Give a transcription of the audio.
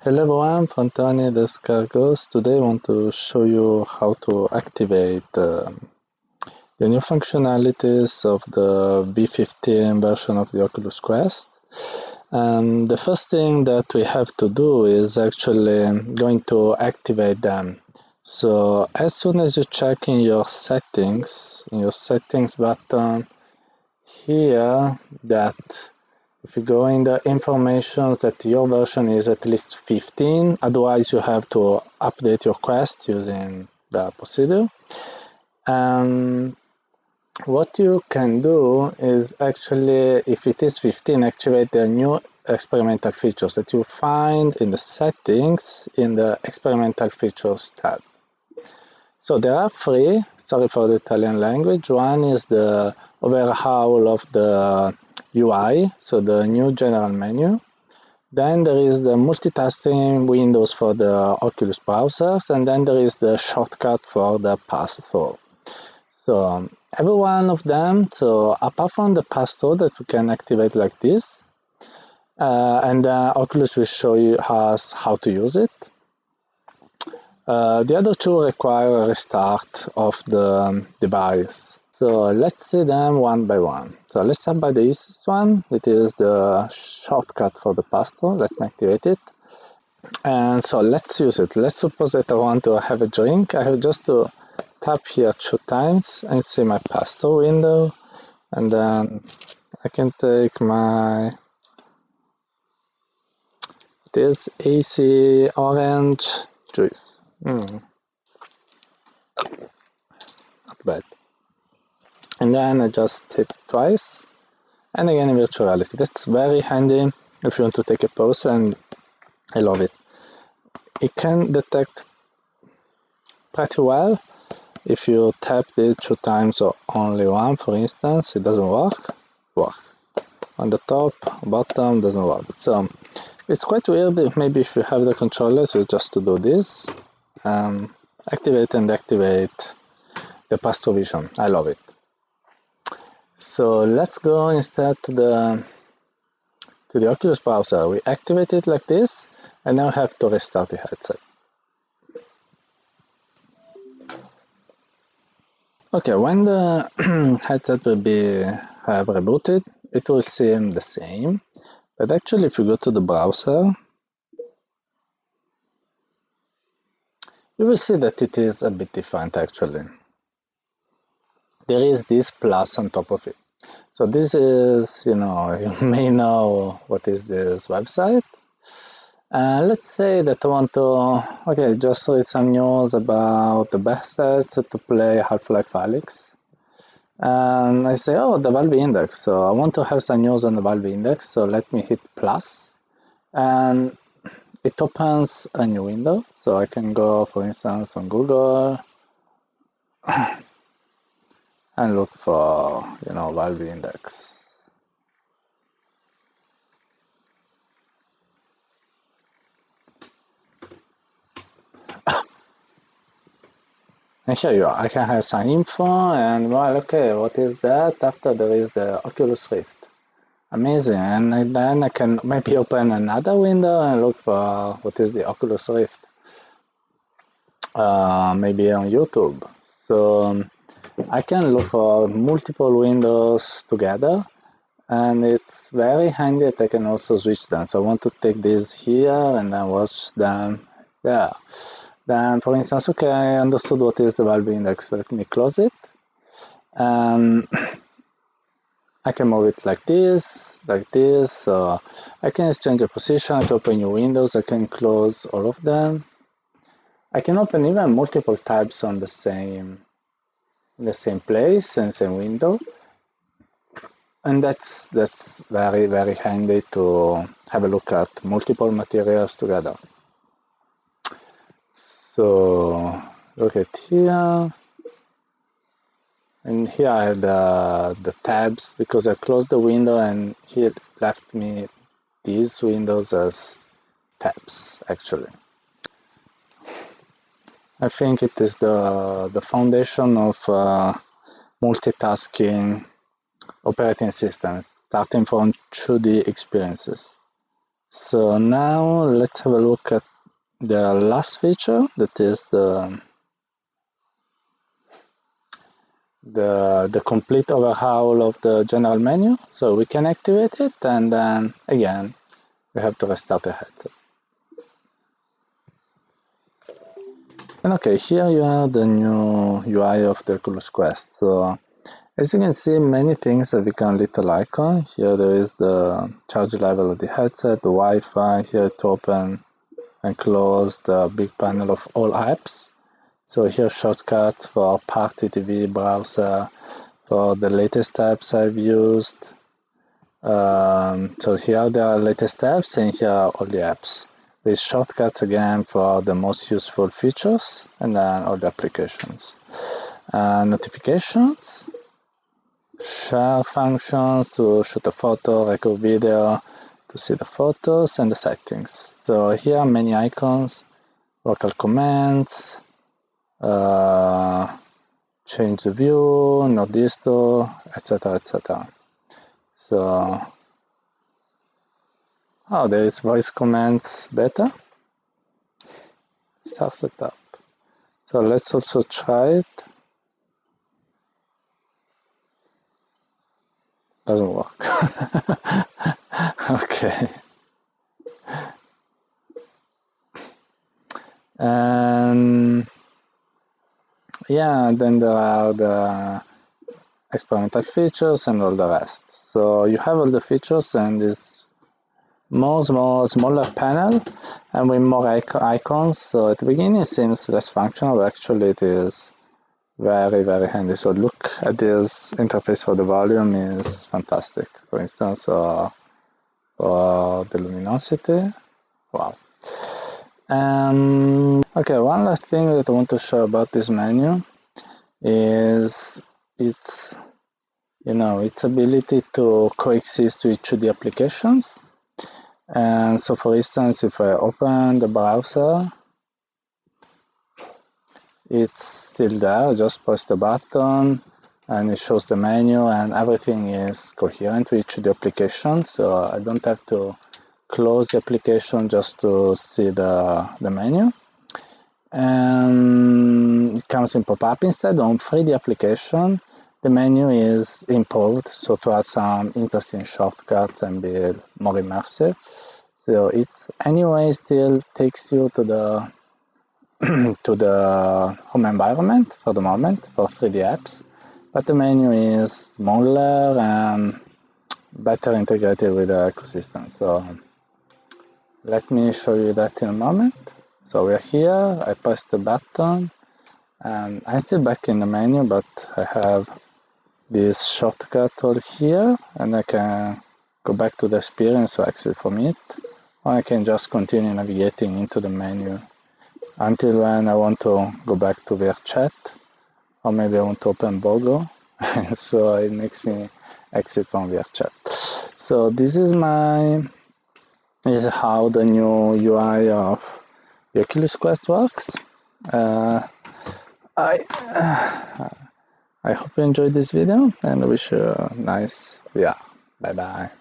Hello everyone, from Tony the Scargos. Today I want to show you how to activate the new functionalities of the v15 version of the Oculus Quest. And the first thing that we have to do is actually going to activate them. So as soon as you check in your settings button here, that if you go in the information that your version is at least 15, otherwise you have to update your Quest using the procedure. And what you can do is actually, if it is 15, activate the new experimental features that you find in the settings in the experimental features tab. So there are three, sorry for the Italian language. One is the overhaul of the UI, so the new general menu. Then there is the multitasking windows for the Oculus browsers, and then there is the shortcut for the passthrough. So every one of them, so apart from the passthrough that we can activate like this, and Oculus will show you us how to use it. The other two require a restart of the device. So let's see them one by one. So let's start by the easiest one. It is the shortcut for the passthrough. Let me activate it. And so let's use it. Let's suppose that I want to have a drink. I have just to tap here 2 times and see my passthrough window. And then I can take my this AC orange juice. Not bad. And then I just hit twice, and again in virtual reality. That's very handy if you want to take a pause, and I love it. It can detect pretty well if you tap it 2 times or only one, for instance. It doesn't work. On the top, bottom, doesn't work. So it's quite weird if maybe if you have the controllers, you just to do this, activate and deactivate the passthrough vision. I love it. So let's go instead to the Oculus browser. We activate it like this, and now have to restart the headset. Okay, when the headset will have rebooted, it will seem the same. But actually, if you go to the browser, you will see that it is a bit different actually. There is this plus on top of it. So this is, you may know what is this website. Let's say that I want to, just read some news about the best sets to play Half-Life Alyx. And I say, oh, the Valve Index. So I want to have some news on the Valve Index. So let me hit plus. And it opens a new window. So I can go, for instance, on Google and look for, Valve Index. And here you are. I can have some info, and well, okay, what is that? After there is the Oculus Rift. Amazing. And then I can maybe open another window and look for what is the Oculus Rift. Maybe on YouTube. So I can look for multiple windows together, and it's very handy that I can also switch them. So I want to take this here and then watch them there. Then, for instance, okay, I understood what is the Valve Index. Let me close it. And I can move it like this. So I can exchange the position. I can open new windows. I can close all of them. I can open even multiple tabs on the same place and same window. And that's very, very handy to have a look at multiple materials together. So look at here, and here I have the tabs because I closed the window and here it left me these windows as tabs actually. I think it is the foundation of multitasking operating system, starting from 2D experiences. So now let's have a look at the last feature, that is the complete overhaul of the general menu. So we can activate it, and then again we have to restart the headset. And okay, here you have the new UI of the Oculus Quest. So as you can see, many things have become little icon. Here there is the charge level of the headset, the Wi-Fi, here to open and close the big panel of all apps. So here shortcuts for Party TV browser, for the latest apps I've used. So here there are latest apps, and here are all the apps. There's shortcuts again for the most useful features, and then all the applications. Notifications, share functions to shoot a photo, record video, to see the photos, and the settings. So here are many icons, local commands, change the view, not disto, etc., etc. So, oh, there is voice commands beta. Start setup. So let's also try it. Doesn't work. Okay. And yeah, then there are the experimental features and all the rest. So you have all the features and this smaller panel and with more icons. So at the beginning it seems less functional, but actually it is very, very handy. So look at this interface for the volume, is fantastic. For instance, for the luminosity, wow. Okay, one last thing that I want to show about this menu is its ability to coexist with 2D applications. And so for instance, if I open the browser, it's still there. Just press the button and it shows the menu, and everything is coherent with the application. So I don't have to close the application just to see the menu. And it comes in pop-up instead. On 3D application, the menu is improved, so to add some interesting shortcuts and be more immersive. So it anyway still takes you to the to the home environment for the moment for 3D apps, but the menu is smaller and better integrated with the ecosystem. So let me show you that in a moment. So we're here, I press the button, and I'm still back in the menu, but I have this shortcut over here, and I can go back to the experience to exit from it, or I can just continue navigating into the menu until when I want to go back to their chat, or maybe I want to open BOGO, and so it makes me exit from their chat. So this is how the new UI of the Oculus Quest works. I hope you enjoyed this video and I wish you a nice VR. Bye bye.